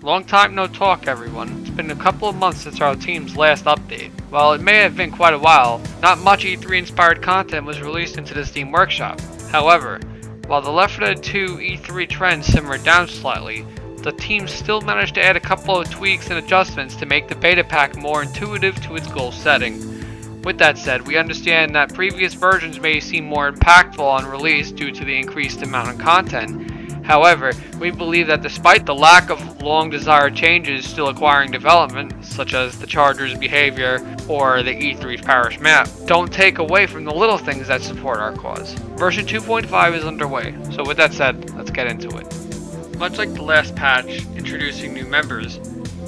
Long time no talk, everyone. It's been a couple of months since our team's last update. While it may have been quite a while, not much E3 inspired content was released into the Steam Workshop. However, while the Left 4 Dead 2 E3 trend simmered down slightly, the team still managed to add a couple of tweaks and adjustments to make the beta pack more intuitive to its goal setting. With that said, we understand that previous versions may seem more impactful on release due to the increased amount of content. However, we believe that despite the lack of long-desired changes still acquiring development, such as the Charger's behavior or the E3's parish map, don't take away from the little things that support our cause. Version 2.5 is underway, so with that said, let's get into it. Much like the last patch, introducing new members,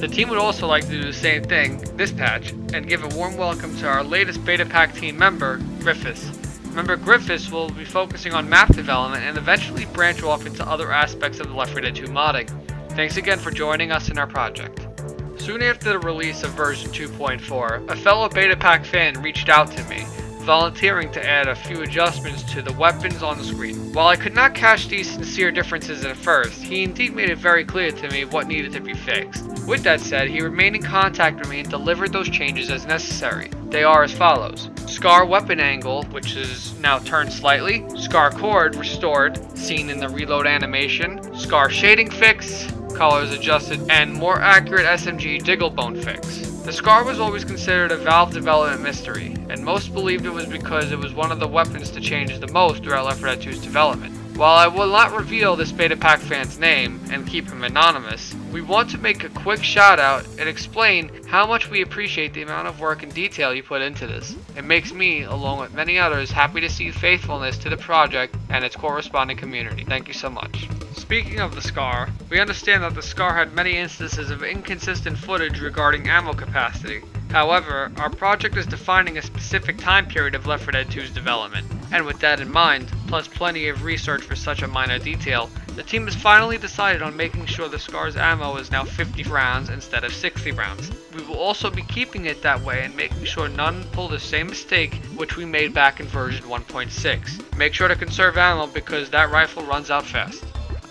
the team would also like to do the same thing this patch, and give a warm welcome to our latest beta pack team member, Gryphus. Remember, Gryphus will be focusing on map development and eventually branch off into other aspects of the Left 4 Dead 2 modding. Thanks again for joining us in our project. Soon after the release of version 2.4, a fellow beta pack fan reached out to me, volunteering to add a few adjustments to the weapons on the screen. While I could not catch these sincere differences at first, he indeed made it very clear to me what needed to be fixed. With that said, he remained in contact with me and delivered those changes as necessary. They are as follows: Scar weapon angle, which is now turned slightly, Scar cord restored, seen in the reload animation, Scar shading fix, colors adjusted, and more accurate SMG Digglebone fix. The Scar was always considered a Valve development mystery, and most believed it was because it was one of the weapons to change the most throughout Left 4 Dead 2's development. While I will not reveal this beta pack fan's name and keep him anonymous, we want to make a quick shout out and explain how much we appreciate the amount of work and detail you put into this. It makes me, along with many others, happy to see faithfulness to the project and its corresponding community. Thank you so much. Speaking of the Scar, we understand that the Scar had many instances of inconsistent footage regarding ammo capacity. However, our project is defining a specific time period of Left 4 Dead 2's development, and with that in mind, plus plenty of research for such a minor detail, the team has finally decided on making sure the Scar's ammo is now 50 rounds instead of 60 rounds. We will also be keeping it that way and making sure none pull the same mistake which we made back in version 1.6. Make sure to conserve ammo because that rifle runs out fast.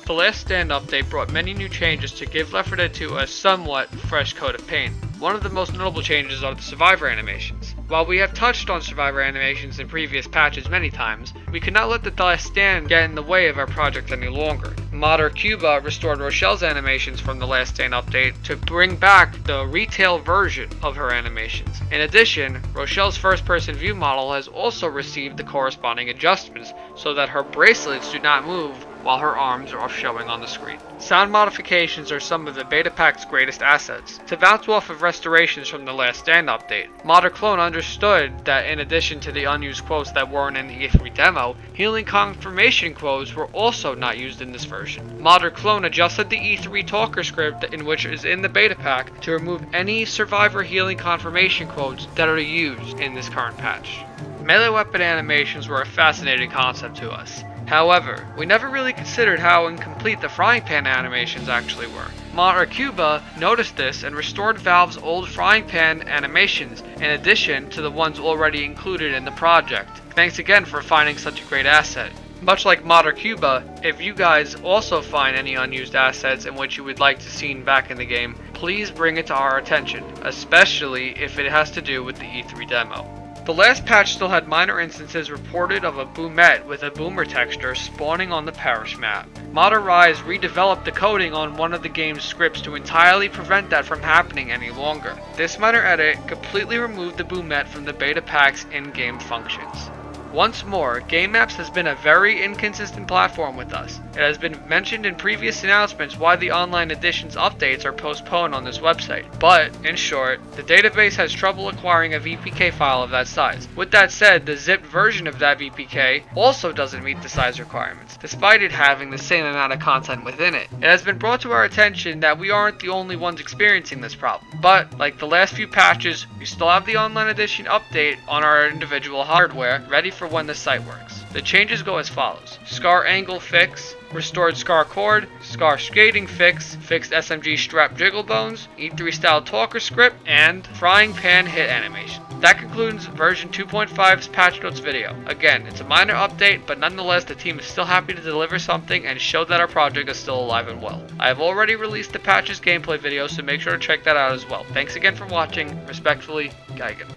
The last stand update brought many new changes to give Left 4 Dead 2 a somewhat fresh coat of paint. One of the most notable changes are the survivor animations. While we have touched on survivor animations in previous patches many times, we could not let the last stand get in the way of our project any longer. Modder Cuba restored Rochelle's animations from the last stand update to bring back the retail version of her animations. In addition, Rochelle's first-person view model has also received the corresponding adjustments so that her bracelets do not move while her arms are showing on the screen. Sound modifications are some of the beta pack's greatest assets. To bounce off of restorations from the last stand update, Modder Clone understood that in addition to the unused quotes that weren't in the E3 demo, healing confirmation quotes were also not used in this version. Modder Clone adjusted the E3 talker script in which is in the beta pack to remove any survivor healing confirmation quotes that are used in this current patch. Melee weapon animations were a fascinating concept to us. However, we never really considered how incomplete the frying pan animations actually were. Modder Cuba noticed this and restored Valve's old frying pan animations in addition to the ones already included in the project. Thanks again for finding such a great asset. Much like Modder Cuba, if you guys also find any unused assets in which you would like to see back in the game, please bring it to our attention, especially if it has to do with the E3 demo. The last patch still had minor instances reported of a Boomette with a boomer texture spawning on the parish map. Modder Rise redeveloped the coding on one of the game's scripts to entirely prevent that from happening any longer. This minor edit completely removed the Boomette from the beta pack's in-game functions. Once more, Game Maps has been a very inconsistent platform with us. It has been mentioned in previous announcements why the online edition's updates are postponed on this website, but, in short, the database has trouble acquiring a VPK file of that size. With that said, the zipped version of that VPK also doesn't meet the size requirements, despite it having the same amount of content within it. It has been brought to our attention that we aren't the only ones experiencing this problem, but, like the last few patches, we still have the online edition update on our individual hardware ready for when the site works. The changes go as follows: Scar angle fix, restored Scar cord, Scar skating fix, fixed SMG strap jiggle bones, E3 style talker script, and frying pan hit animation. That concludes version 2.5's patch notes video. Again, it's a minor update, but nonetheless the team is still happy to deliver something and show that our project is still alive and well. I have already released the patches gameplay video, so make sure to check that out as well. Thanks again for watching. Respectfully, Geigen.